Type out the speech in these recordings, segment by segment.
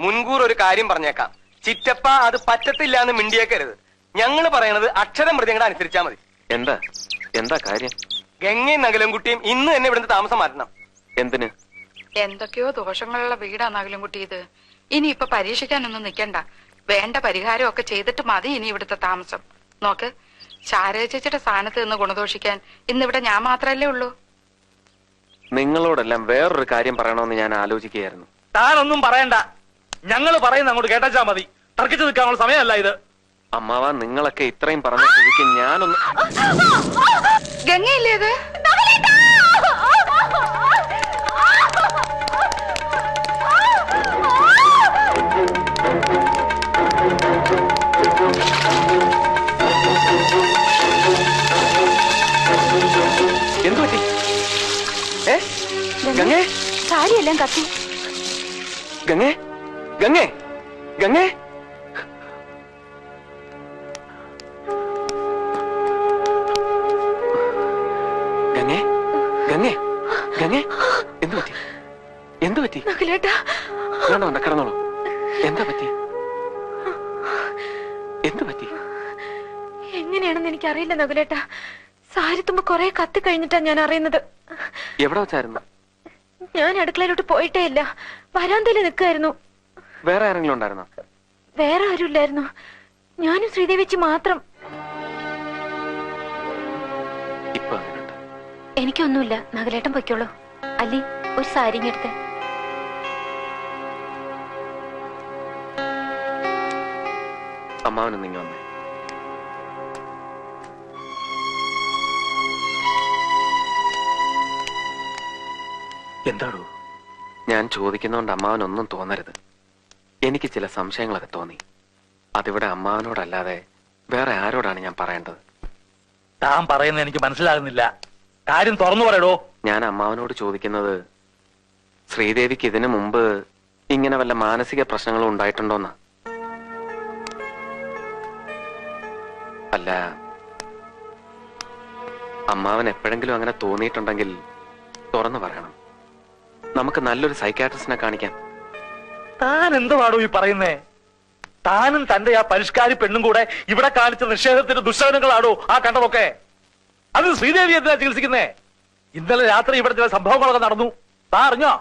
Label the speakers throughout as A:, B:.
A: മുൻകൂർ ഒരു കാര്യം പറഞ്ഞേക്കാം. ചിറ്റപ്പ അത് പറ്റത്തില്ല എന്ന് മിണ്ടിയേക്കരുത്. ഞങ്ങള് പറയണത് അക്ഷരം മൃഗങ്ങളെ അനുസരിച്ചാ മതി.
B: എന്താ എന്താ കാര്യം?
A: ഗംഗയും നഗലൻകുട്ടിയും ഇന്ന് തന്നെ ഇവിടുന്ന് താമസം മാറ്റണം.
B: എന്തിന്?
C: എന്തൊക്കെയോ ദോഷങ്ങളുള്ള വീടാ നഗലൻകുട്ടി ഇത്. ഇനി ഇപ്പൊ പരീക്ഷിക്കാനൊന്നും നിക്കണ്ട. വേണ്ട പരിഹാരമൊക്കെ ചെയ്തിട്ട് മതി ഇനി ഇവിടുത്തെ താമസം. നോക്ക്, ശാരദ ചേച്ചിയുടെ സ്ഥാനത്ത് നിന്ന് ഗുണദോഷിക്കാൻ ഇന്നിവിടെ ഞാൻ മാത്രല്ലേ ഉള്ളൂ.
B: നിങ്ങളോടെല്ലാം വേറൊരു കാര്യം പറയണമെന്ന് ഞാൻ ആലോചിക്കുകയായിരുന്നു.
D: താനൊന്നും പറയണ്ട, ഞങ്ങള് പറയുന്ന അങ്ങോട്ട് കേട്ടാ മതി. തർക്കിച്ചു നിൽക്കാനുള്ള സമയമല്ല ഇത്.
B: അമ്മാവ, നിങ്ങളൊക്കെ ഇത്രയും പറഞ്ഞ സ്ഥിതിക്ക് ഞാനൊന്ന്...
C: ഗംഗയില്ലേ ഇത്?
B: എന്തു പറ്റി? ഗംഗേ,
E: സാരിയെല്ലാം കത്തി.
B: ഗംഗേ, ഗംഗേ, ഗംഗേ. ഗംഗേ, ഗംഗേ, ഗംഗേ, എന്തു പറ്റി? എന്തു പറ്റി? വേണ്ട വേണ്ട, കിടന്നോളൂ. എന്താ പറ്റി? എന്തു പറ്റി?
E: എങ്ങനെയാണെന്ന് എനിക്കറിയില്ല നകുലേട്ടാ. സാരി തുമ്പ് കൊറേ കത്തി കഴിഞ്ഞിട്ടാ ഞാൻ അറിയുന്നത്.
B: എവിടെ വെച്ചായിരുന്നു?
E: ഞാൻ അടുക്കളയിലോട്ട് പോയിട്ടേ ഇല്ല, വരാന്തയിൽ നിൽക്കായിരുന്നു.
B: വേറെ ആരെങ്കിലും ഉണ്ടായിരുന്നോ?
E: വേറെ ആരുമില്ലായിരുന്നു, ഞാനും ശ്രീദേവിച്ചി മാത്രം.
B: ഇപ്പൊ അങ്ങനെയുണ്ട്?
E: എനിക്കൊന്നുമില്ല, നകുലേട്ടൻ പൊയ്ക്കോളൂ. അല്ലി, ഒരു സാരി എടുത്തേ.
B: അമ്മാവനും നിങ്ങൾ വന്നേ.
D: എന്താണോ?
B: ഞാൻ ചോദിക്കുന്നോണ്ട് അമ്മാവനൊന്നും തോന്നരുത്. എനിക്ക് ചില സംശയങ്ങളൊക്കെ തോന്നി. അതിവിടെ അമ്മാവനോടല്ലാതെ വേറെ ആരോടാണ് ഞാൻ പറയേണ്ടത്?
D: താൻ പറയുന്നത് എനിക്ക് മനസ്സിലാകുന്നില്ല. കാര്യം തുറന്നു പറയടോ.
B: ഞാൻ അമ്മാവനോട് ചോദിക്കുന്നത്, ശ്രീദേവിക്ക് ഇതിനു മുമ്പ് ഇങ്ങനെ വല്ല മാനസിക പ്രശ്നങ്ങളും ഉണ്ടായിട്ടുണ്ടോന്നാ. അല്ല, അമ്മാവൻ എപ്പോഴെങ്കിലും അങ്ങനെ തോന്നിയിട്ടുണ്ടെങ്കിൽ തുറന്നു പറയണം. നമുക്ക് നല്ലൊരു സൈക്കാട്രിസ്റ്റിനെ കാണിക്കാം.
D: താൻ എന്തുവാടോ ഈ പറയുന്നേ? താനും തന്റെ ആ പരിഷ്കാരി പെണ്ണും കൂടെ ഇവിടെ കാണിച്ച നിഷേധത്തിന്റെ ദുശ്ശകനങ്ങളാണോ ആ കണ്ടതൊക്കെ? അത് ശ്രീദേവി എന്തിനാ ചികിത്സിക്കുന്നേ? ഇന്നലെ രാത്രി ഇവിടെ ചില സംഭവങ്ങളൊക്കെ നടന്നു. താൻ അറിഞ്ഞോ?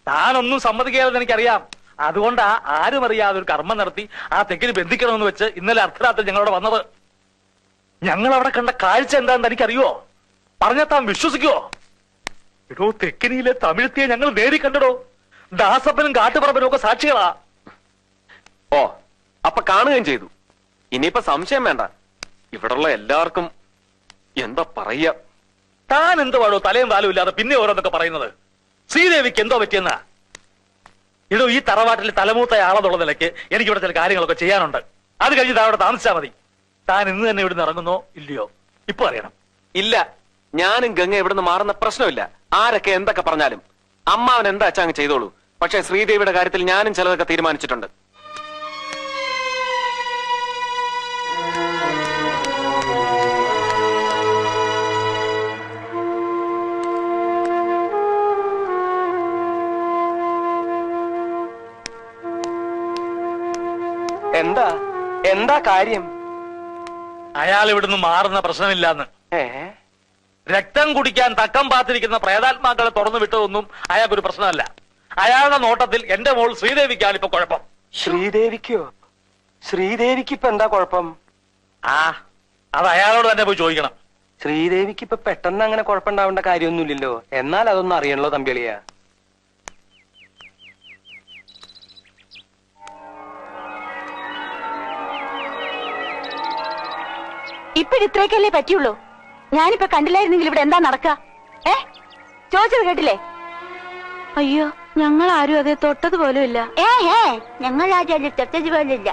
D: താനൊന്നും സമ്മതിക്കാതെന്ന് എനിക്കറിയാം. അതുകൊണ്ടാ ആരും അറിയാതെ ഒരു കർമ്മം നടത്തി ആ തെക്കിന് ബന്ധിക്കണമെന്ന് വെച്ച് ഇന്നലെ അർദ്ധരാത്രി ഞങ്ങളവിടെ വന്നത്. ഞങ്ങൾ അവിടെ കണ്ട കാഴ്ച എന്താണെന്ന് എനിക്കറിയോ? പറഞ്ഞാൽ താൻ വിശ്വസിക്കുവോ? ഇടോ, തെക്കിനിയിലെ തമിഴത്തിയെ ഞങ്ങൾ നേരി കണ്ടടോ. ദാസപ്പനും കാട്ടുപറമ്പനും ഒക്കെ സാക്ഷികളാ.
B: ഓ, അപ്പൊ കാണുകയും ചെയ്തു. ഇനിയിപ്പോ സംശയം വേണ്ട. ഇവിടുള്ള എല്ലാവർക്കും എന്താ പറയാ?
D: താൻ എന്തുവാടോ തലയും വാലും ഇല്ലാതെ പിന്നെ ഓരോന്നൊക്കെ പറയുന്നത്? ശ്രീദേവിക്ക് എന്തോ പറ്റിയെന്നാ? ഇടോ, ഈ തറവാട്ടിൽ തലമൂത്ത ആളെന്നുള്ള നിലയ്ക്ക് എനിക്കിവിടെ ചില കാര്യങ്ങളൊക്കെ ചെയ്യാനുണ്ട്. അത് കഴിഞ്ഞ് താൻ അവിടെ താമസിച്ചാൽ മതി. താൻ ഇന്ന് തന്നെ ഇവിടുന്ന് ഇറങ്ങുന്നോ ഇല്ലയോ ഇപ്പൊ അറിയണം.
B: ഇല്ല, ഞാനും ഗംഗ ഇവിടുന്ന് മാറുന്ന പ്രശ്നമില്ല. ആരൊക്കെ എന്തൊക്കെ പറഞ്ഞാലും അമ്മാവൻ എന്താ വെച്ചാൽ അങ്ങ് ചെയ്തോളൂ. പക്ഷെ ശ്രീദേവിയുടെ കാര്യത്തിൽ ഞാനും ചിലതൊക്കെ തീരുമാനിച്ചിട്ടുണ്ട്.
A: എന്താ എന്താ കാര്യം?
D: അയാൾ ഇവിടുന്ന് മാറുന്ന പ്രശ്നമില്ലാന്ന്. രക്തം കുടിക്കാൻ തക്കം പാത്തിരിക്കുന്ന പ്രേതാത്മാക്കളെ തുറന്നു വിട്ടതൊന്നും അയാൾക്കൊരു പ്രശ്നമല്ല. അയാളുടെ നോട്ടത്തിൽ എന്റെ മോൾ ശ്രീദേവിക്കാണ് ഇപ്പൊ കുഴപ്പം.
A: ശ്രീദേവിക്കോ? ശ്രീദേവിക്ക് ഇപ്പൊ എന്താ കുഴപ്പം?
D: അത് അയാളോട് തന്നെ പോയി ചോദിക്കണം.
A: ശ്രീദേവിക്ക് ഇപ്പൊ പെട്ടെന്ന് അങ്ങനെ കുഴപ്പമുണ്ടാവേണ്ട കാര്യമൊന്നുമില്ലല്ലോ. എന്നാൽ അതൊന്നും അറിയണല്ലോ തമ്പിളിയാ.
E: ഇപ്പോഴിത്രയൊക്കെയല്ലേ പറ്റിയുള്ളൂ. ഞാനിപ്പോ കണ്ടില്ലായിരുന്നെങ്കിൽ ഇവിടെ എന്താ നടക്കുക? ചോദിച്ചത് കേട്ടില്ലേ? അയ്യോ, ഞങ്ങൾ ആരും അതേ തൊട്ടത് പോലും ഇല്ല. ഞങ്ങൾ ആരും തൊട്ടത് പോലും ഇല്ല.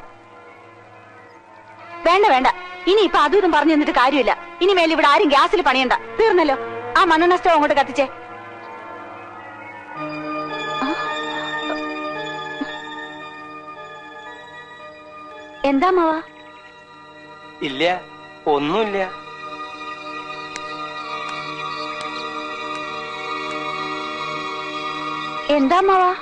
E: വേണ്ട വേണ്ട, ഇനി ഇപ്പൊ അതും ഇതും പറഞ്ഞു തന്നിട്ട് കാര്യമില്ല. ഇനി മേലെ ഇവിടെ ആരും ഗ്യാസിൽ പണിയണ്ട. തീർന്നല്ലോ. ആ മണ്ണെണ്ണ സ്റ്റവ് അങ്ങോട്ട് കത്തിച്ചേ. എന്താ മാവാ?
A: ഇല്ല, ഒന്നുമില്ല.
E: എന്താ മാവാ?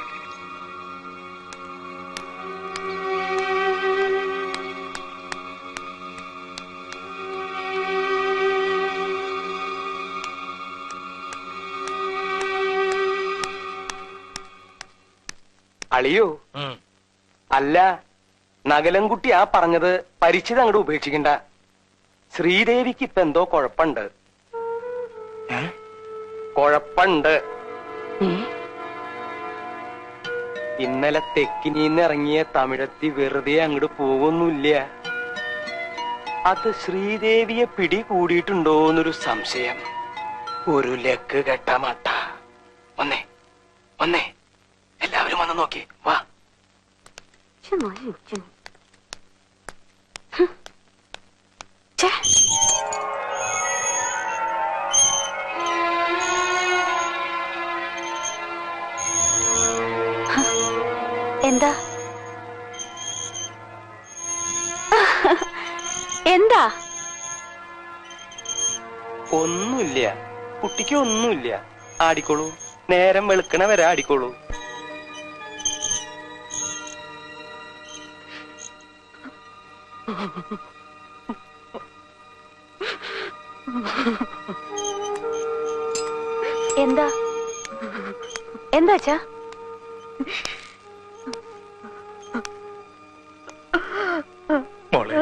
A: അളിയോ
D: ഉം.
A: അല്ല, നഗലൻകുട്ടി ആ പറഞ്ഞത് പരിചിതം അങ്ങോട്ട് ഉപേക്ഷിക്കണ്ട. ശ്രീദേവിക്ക് ഇപ്പൊ എന്തോ കുഴപ്പമുണ്ട്. കുഴപ്പമുണ്ട്. ഇന്നലെ തെക്കിനീന്ന് ഇറങ്ങിയ തമിഴത്തി വെറുതെ അങ്ങോട്ട് പോകുന്നില്ല. അത് ശ്രീദേവിയെ പിടികൂടിയിട്ടുണ്ടോന്നൊരു സംശയം. ഒരു ലക്ക് കെട്ട മട്ട. വന്നേ വന്നേ, എല്ലാവരും വന്ന് നോക്കി വാ.
E: എന്താ എന്താ?
A: ഒന്നുമില്ല കുട്ടിക്ക്, ഒന്നുമില്ല. ആടിക്കോളൂ, നേരം വെളുക്കണ വരെ ആടിക്കോളൂ.
E: എന്താ എന്താ അച്ഛാ?
D: മോളെ,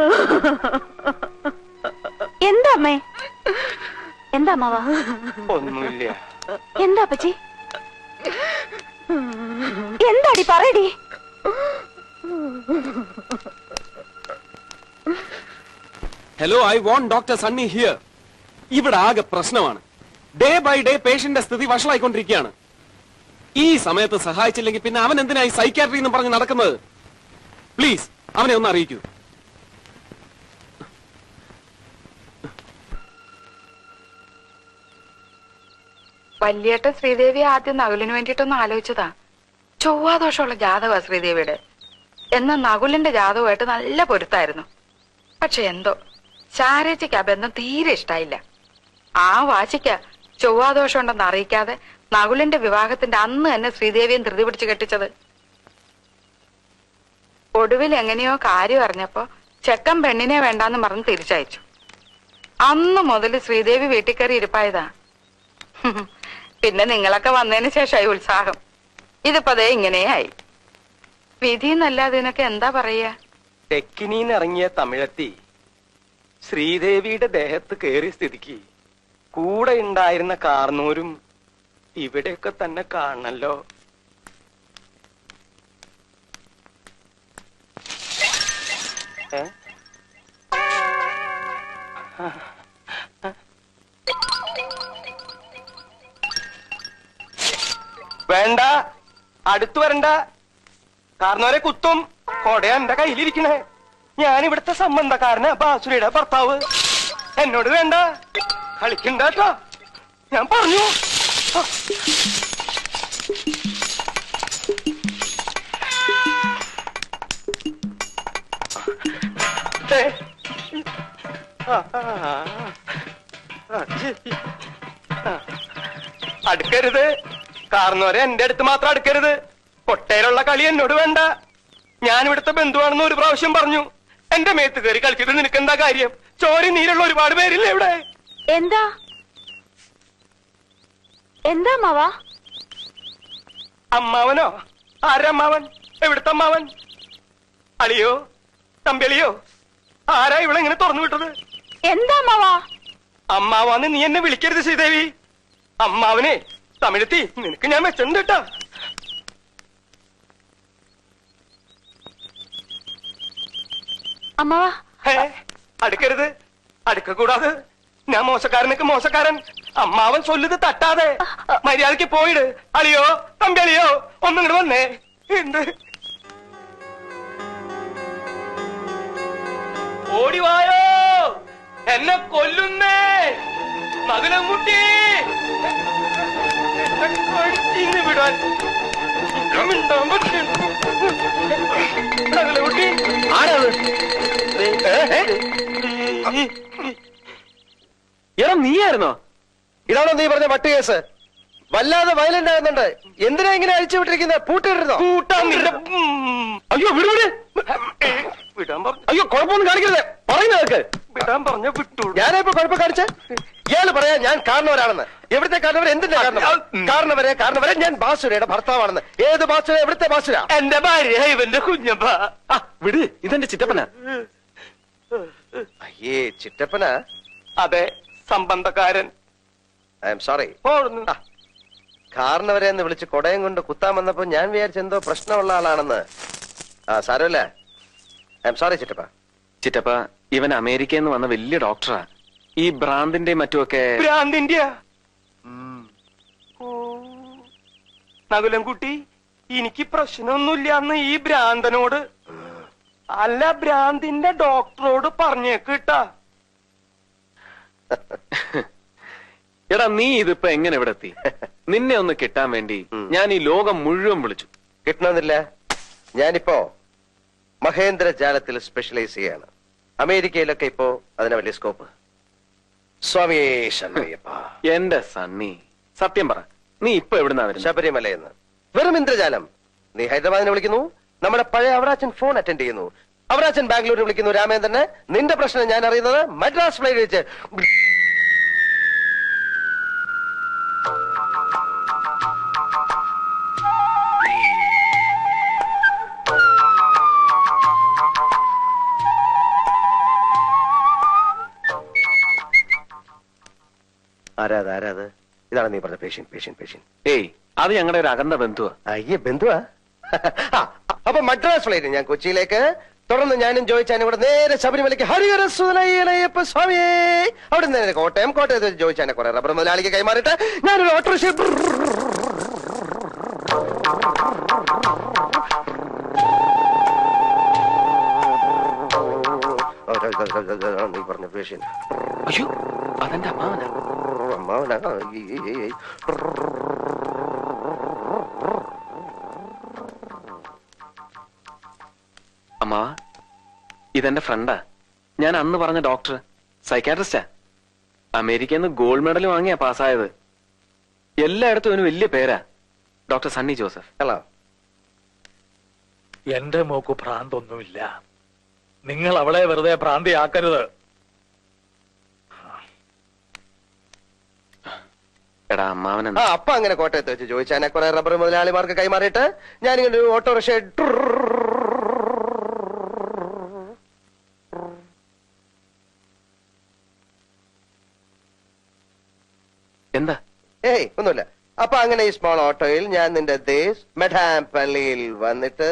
E: എന്താ അമ്മേ? എന്താ അമ്മാവാ?
A: ഒന്നുമില്ല.
E: എന്താ അപ്പച്ചി? എന്താടി പറയടി.
F: Hello, I want doctor Sunny here. ഇവിടെ ആകെ പ്രശ്നമാണ്. ഡേ ബൈ ഡേ പേഷ്യന്റിന്റെ സ്ഥിതി വഷളായിക്കൊണ്ടിരിക്കുകയാണ്. ഈ സമയത്ത് സഹായിച്ചില്ലെങ്കിൽ പിന്നെ അവൻ എന്തിനായി സൈക്യാട്രി എന്ന് പറഞ്ഞ് നടക്കുന്നത്? പ്ലീസ് അവനെ ഒന്ന് അറിയിക്കൂ.
C: വല്യേട്ടൻ ശ്രീദേവി ആദ്യം നകുലിന് വേണ്ടിയിട്ടൊന്ന് ആലോചിച്ചതാ. ചൊവ്വാദോഷമുള്ള ജാതകമാ ശ്രീദേവിയുടെ. എന്നാൽ നകുലിന്റെ ജാതകമായിട്ട് നല്ല പൊരുത്തായിരുന്നു. പക്ഷെ എന്തോ ശാരേച്ചിക്ക് ആ ബന്ധം തീരെ ഇഷ്ടായില്ല. ആ വാശിക്ക ചൊവ്വാദോഷം ഉണ്ടെന്ന് അറിയിക്കാതെ നകുലിന്റെ വിവാഹത്തിന്റെ അന്ന് തന്നെ ശ്രീദേവിയും ധൃതി പിടിച്ച് കെട്ടിച്ചത്. ഒടുവിൽ എങ്ങനെയോ കാര്യം അറിഞ്ഞപ്പോ ചെക്കൻ പെണ്ണിനെ വേണ്ടാന്ന് പറഞ്ഞ് തിരിച്ചയച്ചു. അന്ന് മുതൽ ശ്രീദേവി വീട്ടിൽ കയറി ഇരിപ്പായതാ. പിന്നെ നിങ്ങളൊക്കെ വന്നതിന് ശേഷമായി ഉത്സാഹം. ഇതിപ്പോ അതേ ഇങ്ങനെയായി. വിധി എന്നല്ലാതെ ഇതിനൊക്കെ എന്താ പറയാ?
A: തെക്കിനീന്ന് ഇറങ്ങിയ തമിഴത്തി ശ്രീദേവിയുടെ ദേഹത്ത് കയറിയ സ്ഥിതിക്ക് കൂടെ ഉണ്ടായിരുന്ന കാർന്നൂരും ഇവിടെയൊക്കെ തന്നെ കാണണല്ലോ. വേണ്ട, അടുത്തു വരണ്ട. കാർന്നോരെ കുത്തും. കൊടയാ എന്റെ കയ്യിലിരിക്കണേ. ഞാൻ ഇവിടുത്തെ സംബന്ധക്കാരനാ, ബാസുരയുടെ ഭർത്താവ്. എന്നോട് വേണ്ട, കളിക്കണ്ടോ ഞാൻ പറഞ്ഞു. അടുക്കരുത് കാർന്നോരെ, എന്റെ അടുത്ത് മാത്രം അടുക്കരുത്. കൊട്ടയിലുള്ള കളി എന്നോട് വേണ്ട. ഞാൻ ഇവിടുത്തെ ബന്ധുവാണെന്ന് ഒരു പ്രാവശ്യം പറഞ്ഞു. എന്റെ മേത്ത് കയറി കളിച്ചിട്ട് നിനക്ക് എന്താ കാര്യം? ചോരി നീരുള്ള ഒരുപാട് പേരില്ലേ ഇവിടെ?
E: എന്താ എന്താ അമ്മാവാ?
A: അമ്മാവനോ? ആരമ്മാവൻ? എവിടുത്തെ അമ്മാവൻ? അളിയോ, തമ്പിളിയോ? ആരാ ഇവിടെ ഇങ്ങനെ തുറന്നു വിട്ടത്?
E: എന്താ അമ്മാവാ?
A: അമ്മാവാന്ന് നീ എന്നെ വിളിക്കരുത് ശ്രീദേവി. അമ്മാവനെ തമിഴത്തി നിനക്ക് ഞാൻ വെച്ചിട്ടുണ്ട് കേട്ടാ.
E: അമ്മാവാ
A: അടുക്കരുത്, അടുക്കൂടാതെ. ഞാൻ മോശക്കാരനൊക്കെ മോശക്കാരൻ. അമ്മാവൻ ചൊല്ലുത് തട്ടാതെ മര്യാദക്ക് പോയിട്. അളിയോ, തമ്പിളിയോ, ഒന്നും ഇങ്ങോട്ട് വന്നേ. എന്ത് ഓടിവായോ, എന്നെ കൊല്ലുന്നേ മകനംകുട്ടി. വിടാൻ മകനംകുട്ടി ആരാത്?
B: എടാ നീയായിരുന്നോ?
A: ഇതാണോ നീ പറഞ്ഞ വട്ട് കേസ്? വല്ലാതെ വയലന്റ് ആകുന്നുണ്ട്. എന്തിനാ ഇങ്ങനെ അഴിച്ചു വിട്ടിരിക്കുന്നത്? പൂട്ടിരുന്നോ? പൂട്ടാൻ.
B: അയ്യോ വിടു വിട്.
A: വിടാൻ പറഞ്ഞു.
B: അയ്യോ കുഴപ്പമൊന്നും കാണിക്കരുത്, പറയുന്ന കേൾക്ക്.
A: വിടാൻ പറഞ്ഞ വിട്ടു.
G: ഞാനിപ്പോ കുഴപ്പം കാണിച്ച ഇയാള് പറയാ ഞാൻ കാരണവരാണെന്ന്. എവിടുത്തെ കാരണവർ? എന്തിന്റെ കാരണവരെ ഞാൻ ബാസുരയുടെ ഭർത്താവാണെന്ന്. ഏത് ബാസുര? എവിടുത്തെ ബാസുര?
A: എന്റെ ഭാര്യ ഇവന്റെ കുഞ്ഞപ്പ.
B: വിട്, ഇതെന്റെ ചിറ്റപ്പനാ.
G: അയ്യേ, ചിറ്റപ്പന?
A: അതെ, സംബന്ധക്കാരൻ.
G: I'm sorry.
A: പോടുന്നു.
G: കാരണവരെ എന്ന് വിളിച്ച് കൊടയം കൊണ്ട് കുത്താൻ വന്നപ്പോ ഞാൻ വിചാരിച്ച എന്തോ പ്രശ്നമുള്ള ആളാണെന്ന്. സാരമില്ല. ഐ എം സോറി ചിറ്റപ്പ.
B: ചിറ്റപ്പ, ഇവൻ അമേരിക്കയിൽ നിന്ന് വന്ന വലിയ ഡോക്ടറാ. ഈ ഭ്രാന്തിന്റെ മറ്റുമൊക്കെ.
A: ഭ്രാന്തിന്റെ നകുലം കുട്ടി, എനിക്ക് പ്രശ്നമൊന്നുമില്ല അന്ന് ഈ ഭ്രാന്തനോട്. അല്ല, ഭ്രാന്തിന്റെ ഡോക്ടറോട് പറഞ്ഞേക്കിട്ടാ.
B: എടാ, നീ ഇതിപ്പോ എങ്ങനെ ഇവിടെ എത്തി? നിന്നെ ഒന്ന് കിട്ടാൻ വേണ്ടി ഞാൻ ഈ ലോകം മുഴുവൻ വിളിച്ചു.
G: കിട്ടണമെന്നില്ല. ഞാനിപ്പോ മഹേന്ദ്രജാലത്തിൽ സ്പെഷ്യലൈസ് ചെയ്യാണ്. അമേരിക്കയിലൊക്കെ ഇപ്പോ അതിനെ വലിയ സ്കോപ്പ്. സ്വാമിയേ ശരണയ്യപ്പ.
B: എന്റെ സണ്ണി, സത്യം പറ, നീ ഇപ്പൊ എവിടുന്നാ വരുന്നത്?
G: ശബരിമലയെന്ന്. വെറും ഇന്ദ്രജാലം. നീ ഹൈദരാബാദിനെ വിളിക്കുന്നു, നമ്മുടെ പഴയ അവറാച്ചൻ ഫോൺ അറ്റൻഡ് ചെയ്യുന്നു. അവറാച്ചൻ ബാംഗ്ലൂരിൽ വിളിക്കുന്നു രാമേന്ദ്രനെ. നിന്റെ പ്രശ്നം ഞാൻ അറിയുന്നത് മദ്രാസ് ഫ്ലൈറ്റ് വെച്ച്. ആരാത്? ഇതാണ് നീ പറഞ്ഞ പേഷ്യന്റ്.
B: ഏയ്, അത് ഞങ്ങളുടെ ഒരു അകന്ന ബന്ധുവാ.
G: അയ്യേ, ബന്ധുവാ? അപ്പൊ മദ്രാസ് ഫ്ലൈറ്റ് ഞാൻ കൊച്ചിയിലേക്ക്, തുടർന്ന് ഞാനും ജോയിച്ചാനും കൂടെ നേരെ ശബരിമലയ്ക്ക്. ഹരിഹര സുതനയ്യപ്പ സ്വാമിയേ. അവിടെ നേരെ കോട്ടയത്ത് ജോയിച്ചാനെ കുറെ റബ്ബർ മുതലാളിക്ക് കൈമാറിയിട്ട് ഞാനൊരു ഓട്ടോറിക്ഷ. നീ പറഞ്ഞ പേഷ്യന്റ്.
B: അയ്യോ, അതെന്റെ അമ്മാവനാ. അമ്മാ, ഇതെന്റെ ഫ്രണ്ടാ. ഞാൻ അന്ന് പറഞ്ഞ ഡോക്ടർ, സൈക്കാട്രിസ്റ്റാ. അമേരിക്കയിൽ നിന്ന് ഗോൾഡ് മെഡൽ വാങ്ങിയാ പാസ്സായത്. എല്ലായിടത്തും അവന് വലിയ പേരാ, ഡോക്ടർ സണ്ണി ജോസഫ്.
G: ഹലോ.
D: എന്റെ മോക്ക് ഭ്രാന്തൊന്നുമില്ല. നിങ്ങൾ അവളെ വെറുതെ ഭ്രാന്തിയാക്കരുത്.
B: എടാ അമ്മാവൻ.
G: അപ്പൊ അങ്ങനെ കോട്ടയത്ത് വെച്ച് ജോയിച്ചാനെ കുറെ റബ്ബർ മുതലാളിമാർക്ക് കൈമാറിയിട്ട് ഞാനിങ്ങനെ ഒരു ഓട്ടോറിക്ഷ.
B: എന്താ?
G: ഏയ്, ഒന്നുമില്ല. അപ്പൊ അങ്ങനെ ഈ സ്മോൾ ഓട്ടോയിൽ ഞാൻ നിന്റെ ദേശ് മെഡാം പള്ളിയിൽ വന്നിട്ട്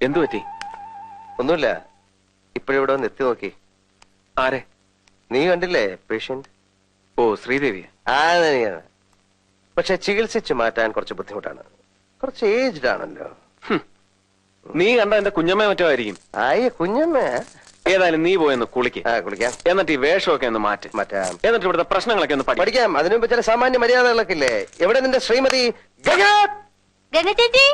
B: എന്തു പറ്റി?
G: ഒന്നുമില്ല. ഇപ്പോഴിവിടെ ഒന്ന് എത്തി നോക്കി.
B: ആരെ?
G: നീ കണ്ടില്ലേ പേഷ്യന്റ്?
B: ഓ, ശ്രീദേവി.
G: തന്നെയാണ്. പക്ഷെ ചികിത്സിച്ച് മാറ്റാൻ കുറച്ച് ബുദ്ധിമുട്ടാണ്. കുറച്ച് ഏജ്ഡ് ആണല്ലോ.
B: നീ കണ്ട എന്റെ കുഞ്ഞമ്മ മറ്റോ ആയിരിക്കും.
G: ആയ കുഞ്ഞമ്മ.
B: ഏതായാലും നീ പോയെന്ന് കുളിക്ക്.
G: കുളിക്കാം.
B: എന്നിട്ട് ഈ വേഷമൊക്കെ ഒന്ന് മാറ്റാം. എന്നിട്ട് ഇവിടുത്തെ പ്രശ്നങ്ങളൊക്കെ ഒന്ന്
G: പഠിക്കാം. അതിനു മുമ്പ് ചില സാമാന്യ മര്യാദകളൊക്കെ ഇല്ലേ? എവിടെ നിന്റെ ശ്രീമതി?
E: ഗംഗ ചേച്ചി.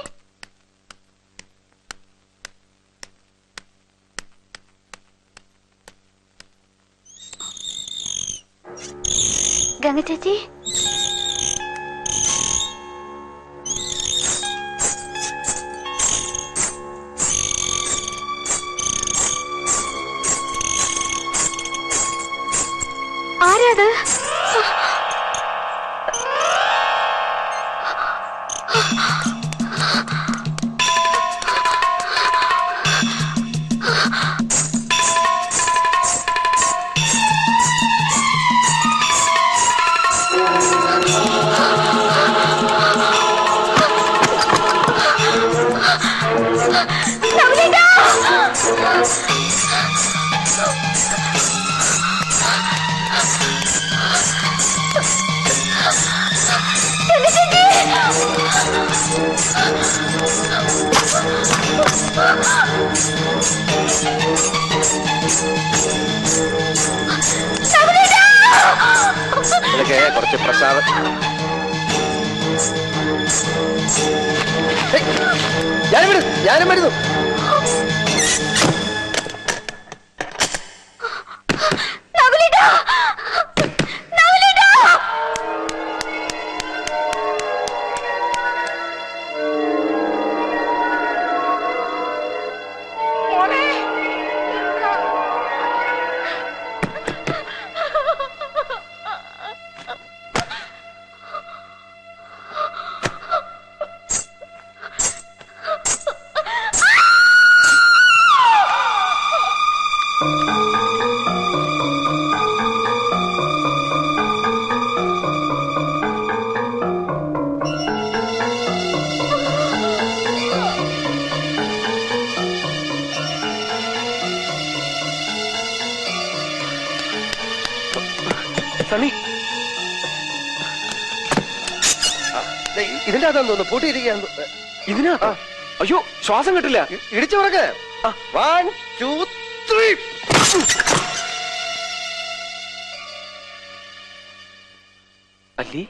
E: ഗംഗ ചേച്ചി. ആരാത്?
G: ഇതൊക്കെ കുറച്ച് പ്രസാദം. ഞാനും വരുന്നു.
B: സണ്ണി
G: ഇതിന്റെ അകത്താന്ന് തോന്നുന്നു പൂട്ടിയിരിക്കുകയാന്ന്
B: ഇതിനകത്താ? അയ്യോ ശ്വാസം കിട്ടില്ല.
G: ഇടിച്ചു പറക്ക് 1 2 3
B: അല്ലി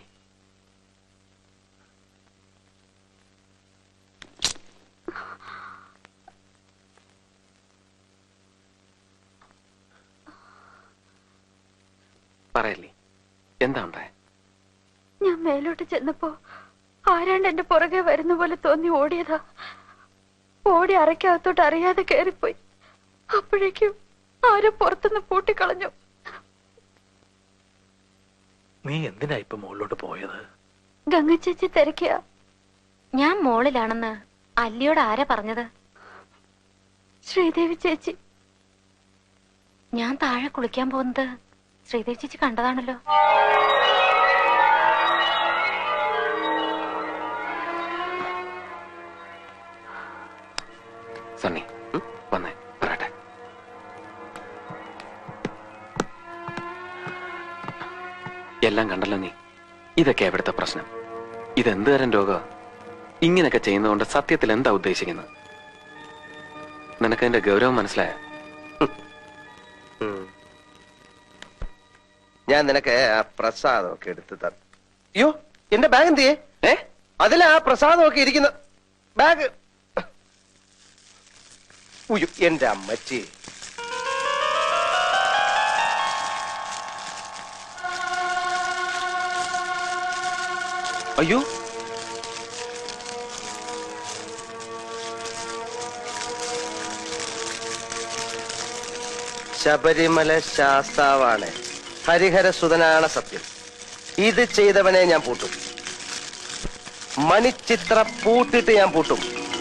B: പറയല്ലേ, എന്താ ഉണ്ടായ?
E: ഞാൻ മേലോട്ട് ചെന്നപ്പോ ആരാണ്ട് എന്റെ പുറകെ വരുന്ന പോലെ തോന്നി ഓടിയതാ. ഓടി അറയ്ക്കകത്തോട്ട് അറിയാതെ കേറിപ്പോയി. അപ്പോഴേക്കും ആരോ പുറത്തുനിന്ന് പൂട്ടിക്കളഞ്ഞു.
D: നീ എന്തിനാ ഇപ്പൊ മുകളിലോട്ട് പോയത്?
E: ഗംഗ ചേച്ചി തിരക്കിയ.
H: ഞാൻ മോളിലാണെന്ന് അല്ലിയോട് ആരാ പറഞ്ഞത്?
E: ശ്രീദേവി ചേച്ചി.
H: ഞാൻ താഴെ കുളിക്കാൻ പോകുന്നത് ശ്രീദേവി ചേച്ചി കണ്ടതാണല്ലോ.
B: സണ്ണി വന്നേ പറയട്ടെ. എല്ലാം കണ്ടല്ലോ നീ. ഇതൊക്കെ എവിടുത്തെ പ്രശ്നം? ഇതെന്ത് തരം രോഗം? ഇങ്ങനെയൊക്കെ ചെയ്യുന്നതുകൊണ്ട് സത്യത്തിൽ എന്താ ഉദ്ദേശിക്കുന്നത്? നിനക്കതിന്റെ ഗൗരവം മനസ്സിലായ?
G: ഞാൻ നിനക്ക് ആ പ്രസാദമൊക്കെ എടുത്ത് തന്നു. അയ്യോ എന്റെ ബാഗ് എന്തിയേ? അതിലാ പ്രസാദമൊക്കെ ഇരിക്കുന്ന ബാഗ്. ഉയ്യോ എന്റെ അമ്മച്ചി.
B: അയ്യോ
G: ശബരിമല ശാസ്താവാണ്, ഹരിഹരസുതനാണ് സത്യം. ഇത് ചെയ്തവനെ ഞാൻ പൂട്ടും. മണിച്ചിത്ര പൂട്ടിട്ട് ഞാൻ പൂട്ടും.